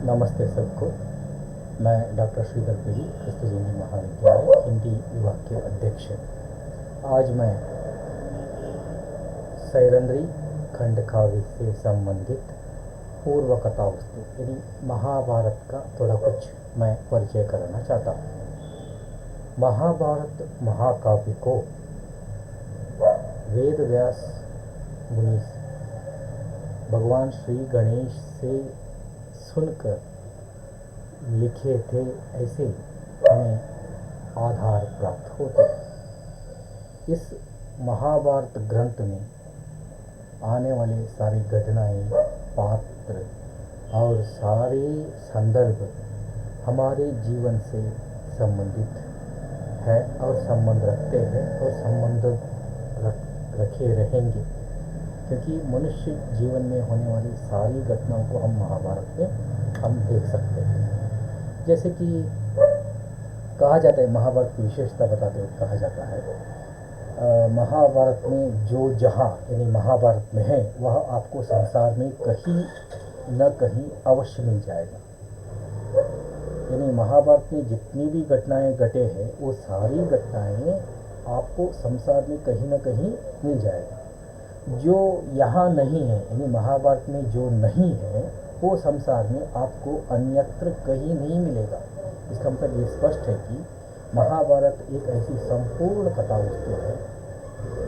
नमस्ते सबको। मैं डॉक्टर श्रीधर पेड़ी, क्रिस्तु जयंती महाविद्यालय हिंदी विभाग के अध्यक्ष। आज मैं सैरंद्री खंड काव्य से संबंधित पूर्व कथा वस्तु यानी महाभारत का थोड़ा कुछ मैं परिचय कराना चाहता हूँ। महाभारत महाकाव्य को वेद व्यास मुनि भगवान श्री गणेश से सुनकर लिखे थे, ऐसे हमें आधार प्राप्त होते। इस महाभारत ग्रंथ में आने वाले सारी घटनाएं, पात्र और सारे संदर्भ हमारे जीवन से संबंधित है और संबंध रखते हैं और संबंध रखे रहेंगे, क्योंकि मनुष्य जीवन में होने वाली सारी घटनाओं को हम महाभारत में हम देख सकते हैं। जैसे कि कहा जाता है, महाभारत की विशेषता बताते हुए कहा जाता है, महाभारत में जो जहाँ यानी महाभारत में है वह आपको संसार में कहीं न कहीं अवश्य मिल जाएगा। यानी महाभारत में जितनी भी घटनाएं घटे हैं वो सारी घटनाएं आपको संसार में कहीं न कहीं मिल जाएगा। जो यहाँ नहीं है यानी महाभारत में जो नहीं है वो संसार में आपको अन्यत्र कहीं नहीं मिलेगा। इसका मतलब ये स्पष्ट है कि महाभारत एक ऐसी संपूर्ण कथा वस्तु है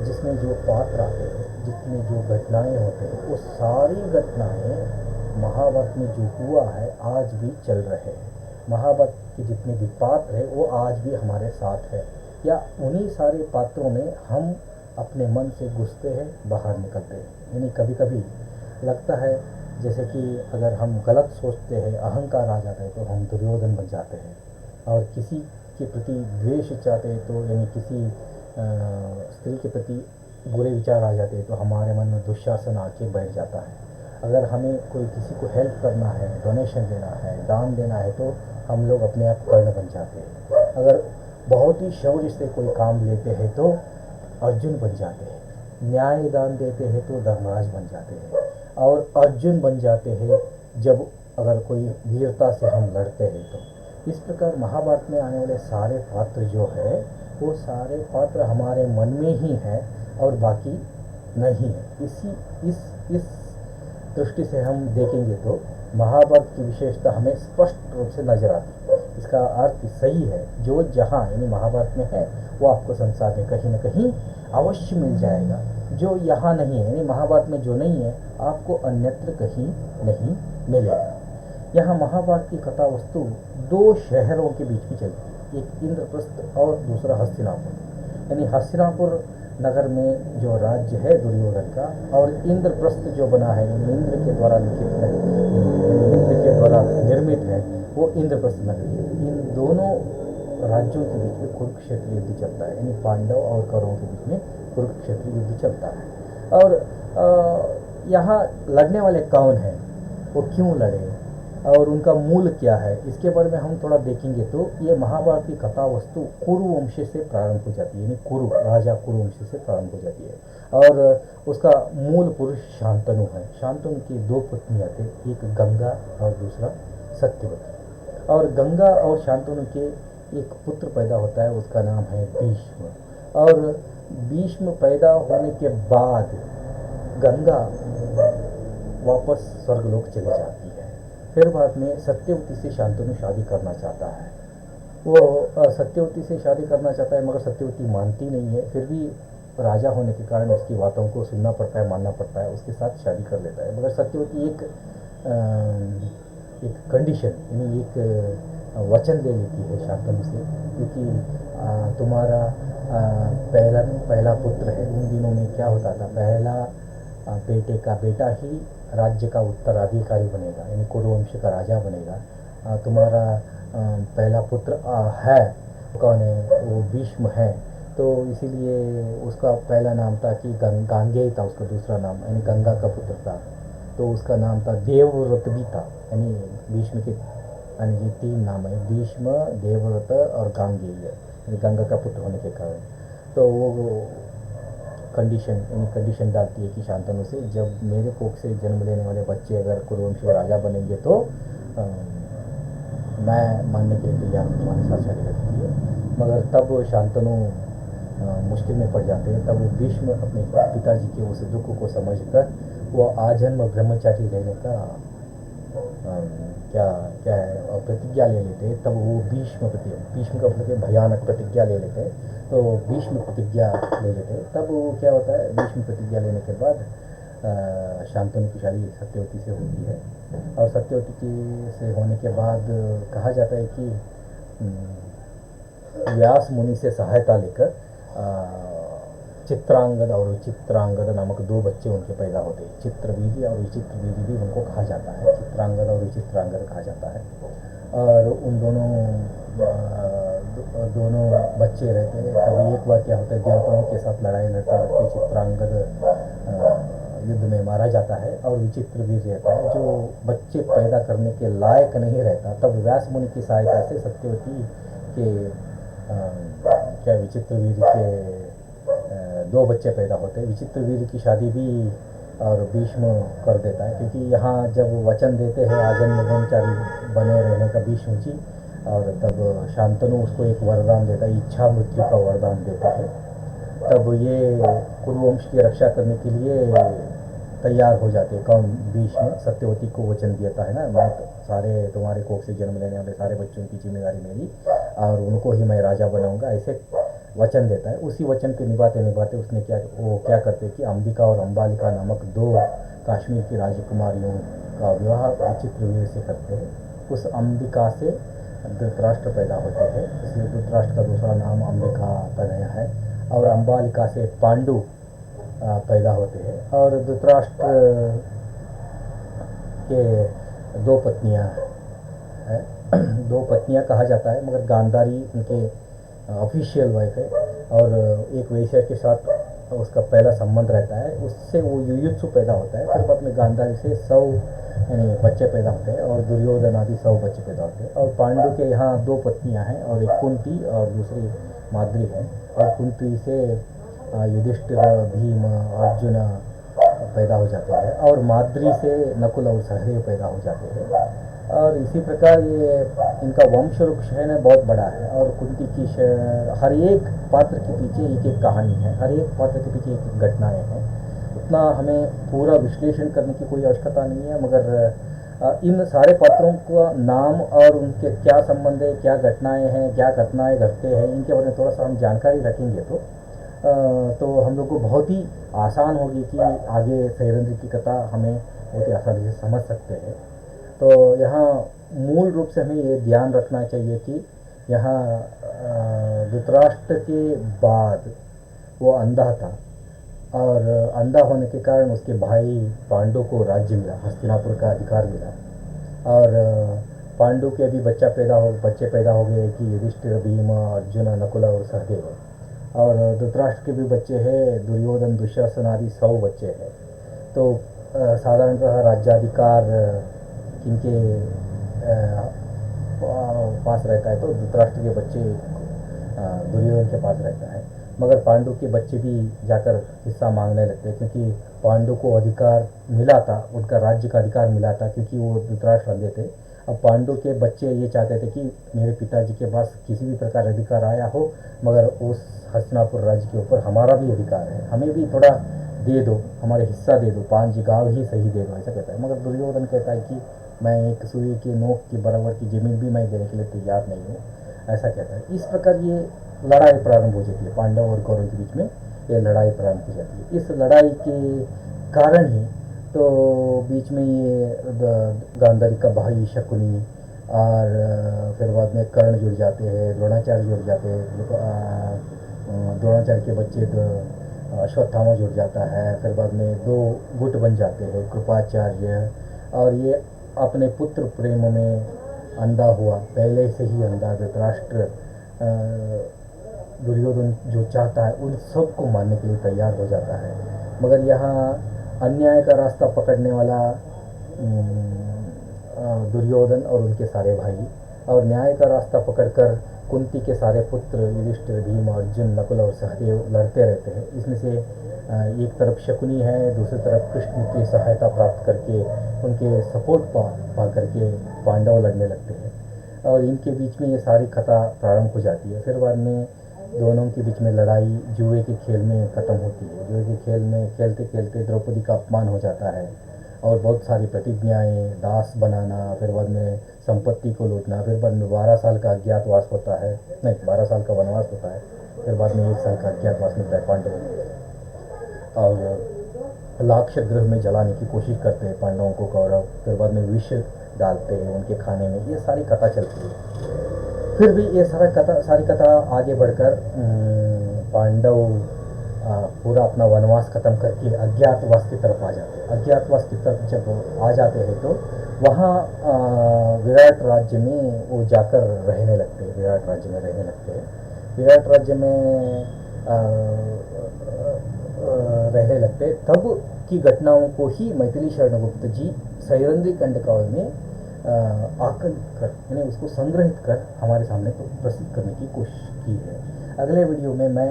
जिसमें जो पात्र आते हैं, जिसमें जो घटनाएं होते हैं, वो सारी घटनाएं महाभारत में जो हुआ है आज भी चल रहे हैं। महाभारत के जितने भी पात्र हैं वो आज भी हमारे साथ है, या उन्हीं सारे पात्रों में हम अपने मन से घुसते हैं, बाहर निकलते हैं। यानी कभी कभी लगता है जैसे कि अगर हम गलत सोचते हैं, अहंकार आ जाता है तो हम दुर्योधन बन जाते हैं, और किसी के प्रति द्वेष चाहते हैं तो यानी किसी स्त्री के प्रति बुरे विचार आ जाते हैं तो हमारे मन में दुशासन आके बैठ जाता है। अगर हमें कोई किसी को हेल्प करना है, डोनेशन देना है, दान देना है तो हम लोग अपने आप कर्ण बन जाते हैं। अगर बहुत ही शौर्य से कोई काम लेते हैं तो अर्जुन बन जाते हैं। न्याय दान देते हैं तो धर्मराज बन जाते हैं, और अर्जुन बन जाते हैं जब अगर कोई वीरता से हम लड़ते हैं तो। इस प्रकार महाभारत में आने वाले सारे पात्र जो है वो सारे पात्र हमारे मन में ही हैं और बाकी नहीं है। इस दृष्टि से हम देखेंगे तो महाभारत की विशेषता हमें स्पष्ट रूप से नजर आती है। इसका अर्थ सही है, जो जहाँ यानी महाभारत में है वो आपको संसार में कहीं न कहीं अवश्य मिल जाएगा। जो यहाँ नहीं है यानी महाभारत में जो नहीं है आपको अन्यत्र कहीं नहीं मिलेगा। यहाँ महाभारत की कथा वस्तु दो शहरों के बीच में चलती है, एक इंद्रप्रस्थ और दूसरा हस्तिनापुर। यानी हस्तिनापुर नगर में जो राज्य है दुर्योधन का, और इंद्रप्रस्थ जो बना है इंद्र के द्वारा लिखित है, इंद्र के द्वारा निर्मित है, वो इंद्रप्रस्थ नगर है। इन दोनों राज्यों के बीच में कुरुक्षेत्र युद्ध चलता है, यानी पांडव और कौरवों के बीच में कुरुक्षेत्र युद्ध चलता है। और यहाँ लड़ने वाले कौन हैं, वो क्यों लड़े और उनका मूल क्या है, इसके बारे में हम थोड़ा देखेंगे तो ये महाभारत की कथा वस्तु कुरुवंश से प्रारंभ हो जाती है। यानी कुरु राजा कुरुवंश से प्रारंभ हो जाती है, और उसका मूल पुरुष शांतनु है। शांतनु की दो पत्नियाँ थे, एक गंगा और दूसरा सत्यवती। और गंगा और शांतनु के एक पुत्र पैदा होता है, उसका नाम है भीष्म। और भीष्म पैदा होने के बाद गंगा वापस स्वर्गलोक चली जाती है। फिर बाद में सत्यवती से शांतनु शादी करना चाहता है। वो सत्यवती से शादी करना चाहता है, मगर सत्यवती मानती नहीं है। फिर भी राजा होने के कारण उसकी बातों को सुनना पड़ता है, मानना पड़ता है, उसके साथ शादी कर लेता है। मगर सत्यवती एक कंडीशन यानी एक वचन ले लेती है शांतनु से, क्योंकि तुम्हारा पहला पुत्र है। उन दिनों में क्या होता था, पहला बेटे का बेटा ही राज्य का उत्तराधिकारी बनेगा, यानी कुरुवंश का राजा बनेगा। तुम्हारा पहला पुत्र है, कौन है, वो भीष्म है। तो इसीलिए उसका पहला नाम था कि गांगेय था उसका दूसरा नाम, यानी गंगा का पुत्र था, तो उसका नाम था देवव्रत भी था। यानी भीष्म के यानी ये तीन नाम है, भीष्म, देवव्रत और गांगेय, यानी गंगा का पुत्र होने के कारण। तो वो कंडीशन डालती है कि शांतनु से, जब मेरे कोख से जन्म लेने वाले बच्चे अगर कुरुवंश राजा बनेंगे तो मैं मानने के लिए तैयार हूँ तुम्हारे साथ शादी करती है। मगर तब शांतनु मुश्किल में पड़ जाते हैं। तब वो भीष्म अपने पिताजी के उस दुख को समझकर वो आजन्म ब्रह्मचारी रहने का क्या क्या है प्रतिज्ञा ले लेते हैं। तब वो भीष्म का मतलब भयानक प्रतिज्ञा ले लेते हैं। तो भीष्म प्रतिज्ञा ले लेते हैं। तब वो क्या होता है, भीष्म प्रतिज्ञा लेने के बाद शांतनु की शादी सत्यवती से होती है। और सत्यवती की से होने के बाद कहा जाता है कि व्यास मुनि से सहायता लेकर चित्रांगद और विचित्रांगद नामक दो बच्चे उनके पैदा होते हैं। चित्रवीर्य और विचित्रवीर्य भी उनको कहा जाता है, चित्रांगद और विचित्रांगद कहा जाता है। और उन दोनों बच्चे रहते हैं। तब एक बार क्या होता है, देवताओं के साथ लड़ाई लड़ते लड़ते चित्रांगद युद्ध में मारा जाता है और विचित्रवीर रहता है जो बच्चे पैदा करने के लायक नहीं रहता। तब व्यास मुनि की सहायता से सत्यवती के क्या विचित्रवीर के दो बच्चे पैदा होते हैं। विचित्रवीर की शादी भी और भीष्म कर देता है, क्योंकि यहाँ जब वचन देते हैं आजन्म ब्रह्मचारी बने रहने का भीष्म जी, और तब शांतनु उसको एक वरदान देता है, इच्छा मृत्यु का वरदान देता है। तब ये कुरुवंश की रक्षा करने के लिए तैयार हो जाते हैं। कौन? भीष्म सत्यवती को वचन देता है ना, मैं तो सारे तुम्हारे कोख से जन्म लेने वाले सारे बच्चों की जिम्मेदारी मेरी और उनको ही मैं राजा बनाऊंगा, ऐसे वचन देता है। उसी वचन के निभाते निभाते उसने क्या करते कि अंबिका और अंबालिका नामक दो काश्मीर की राजकुमारियों का विवाह विचित्रवीर से करते हैं। उस अंबिका से धृतराष्ट्र पैदा होते हैं, इसलिए धृतराष्ट्र का दूसरा नाम अंबिका तनया है। और अंबालिका से पांडु पैदा होते हैं। और धृतराष्ट्र के दो पत्नियां हैं, दो पत्नियां कहा जाता है, मगर गांधारी उनके ऑफिशियल वाइफ है। और एक वैश्य के साथ उसका पहला संबंध रहता है, उससे वो युयुत्सु पैदा होता है। फिर बाद में गांधारी से 100 यानी बच्चे पैदा होते हैं और दुर्योधन आदि 100 बच्चे पैदा होते हैं। और पांडु के यहाँ दो पत्नियां हैं, और एक कुंती और दूसरी माद्री है। और कुंती से युधिष्ठिर, भीम, अर्जुन पैदा हो जाते हैं, और माद्री से नकुल और सहदेव पैदा हो जाते हैं। और इसी प्रकार ये इनका वंश वृक्ष है ना, बहुत बड़ा है। और कुंती की हर एक पात्र के पीछे एक एक कहानी है, हर एक पात्र के पीछे एक एक घटनाएं हैं। उतना हमें पूरा विश्लेषण करने की कोई आवश्यकता नहीं है, मगर इन सारे पात्रों का नाम और उनके क्या संबंध है, क्या घटनाएं हैं, क्या घटनाएं घटते हैं, इनके बारे में थोड़ा सा हम जानकारी रखेंगे तो हम लोग को बहुत ही आसान होगी कि आगे सैरंध्र की कथा हमें बहुत ही आसानी से समझ सकते हैं। तो यहाँ मूल रूप से हमें ये ध्यान रखना चाहिए कि यहाँ धृतराष्ट्र के बाद वो अंधा था, और अंधा होने के कारण उसके भाई पांडु को राज्य मिला, हस्तिनापुर का अधिकार मिला। और पांडु के भी बच्चे पैदा हो गए कि युधिष्ठिर, भीम, अर्जुन, नकुल और सहदेव। और धृतराष्ट्र के भी बच्चे हैं, दुर्योधन, दुशासन आदि 100 बच्चे हैं। तो साधारणतः राज्याधिकार किनके पास रहता है, तो धृतराष्ट्र के बच्चे दुर्योधन के पास रहता है। मगर पांडु के बच्चे भी जाकर हिस्सा मांगने लगते हैं, क्योंकि पांडु को अधिकार मिला था, उनका राज्य का अधिकार मिला था, क्योंकि वो धृतराष्ट्र अंधे थे। अब पांडु के बच्चे ये चाहते थे कि मेरे पिताजी के पास किसी भी प्रकार अधिकार आया हो, मगर उस हस्तिनापुर राज्य के ऊपर हमारा भी अधिकार है, हमें भी थोड़ा दे दो, हमारे हिस्सा दे दो, 5 गाँव ही सही दे दो, ऐसा कहता है। मगर दुर्योधन कहता है कि मैं एक सुई के नोक के बराबर की ज़मीन भी मैं देने के लिए तैयार नहीं हूँ, ऐसा कहता है। इस प्रकार ये लड़ाई प्रारंभ हो जाती है, पांडव और कौरव के बीच में ये लड़ाई प्रारंभ हो जाती है। इस लड़ाई के कारण ही तो बीच में ये गांधारी का भाई शकुनी और फिर बाद में कर्ण जुड़ जाते हैं, द्रोणाचार्य जुड़ जाते हैं, द्रोणाचार्य के बच्चे अश्वत्थामा जुड़ जाता है। फिर बाद में 2 गुट बन जाते हैं, कृपाचार्य। और ये अपने पुत्र प्रेम में अंधा हुआ, पहले से ही अंधा धृतराष्ट्र दुर्योधन जो चाहता है उन सबको मारने के लिए तैयार हो जाता है। मगर यहाँ अन्याय का रास्ता पकड़ने वाला दुर्योधन और उनके सारे भाई, और न्याय का रास्ता पकड़कर कुंती के सारे पुत्र युधिष्ठिर, भीम, अर्जुन, नकुल और सहदेव लड़ते रहते हैं। इसमें से एक तरफ शकुनी है, दूसरी तरफ कृष्ण की सहायता प्राप्त करके उनके सपोर्ट पा करके पांडव लड़ने लगते हैं और इनके बीच में ये सारी कथा प्रारंभ हो जाती है। फिर बाद में दोनों के बीच में लड़ाई जुए के खेल में ख़त्म होती है। जुए के खेल में खेलते खेलते द्रौपदी का अपमान हो जाता है और बहुत सारी प्रतिज्ञाएं, दास बनाना, फिर बाद में संपत्ति को लूटना, फिर बाद में 12 साल का अज्ञातवास होता है, नहीं 12 साल का वनवास होता है, फिर बाद में 1 साल का अज्ञातवास मिलता है पांडवों को और लाक्ष गृह में जलाने की कोशिश करते हैं पांडवों को कौरव, फिर बाद में विष डालते हैं उनके खाने में। ये सारी कथा चलती है। फिर भी ये सारी कथा आगे बढ़कर पांडव पूरा अपना वनवास खत्म करके अज्ञातवास की तरफ आ जाते हैं। अज्ञातवास की तरफ जब आ जाते हैं तो वहाँ विराट राज्य में वो जाकर रहने लगते हैं। विराट राज्य में रहने लगते हैं। विराट राज्य में रहने लगते हैं। तब की घटनाओं को ही मैथिली शरण गुप्त जी सैरंध्री खंड काव्य में आकलन कर यानी उसको संग्रहित कर हमारे सामने तो प्रस्तुत करने की कोशिश की है। अगले वीडियो में मैं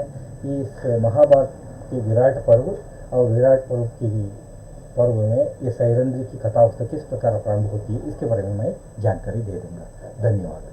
इस महाभारत के विराट पर्व और विराट पर्व में ये सैरंध्री की कथा किस प्रकार प्रारंभ होती है इसके बारे में मैं जानकारी दे दूंगा। धन्यवाद।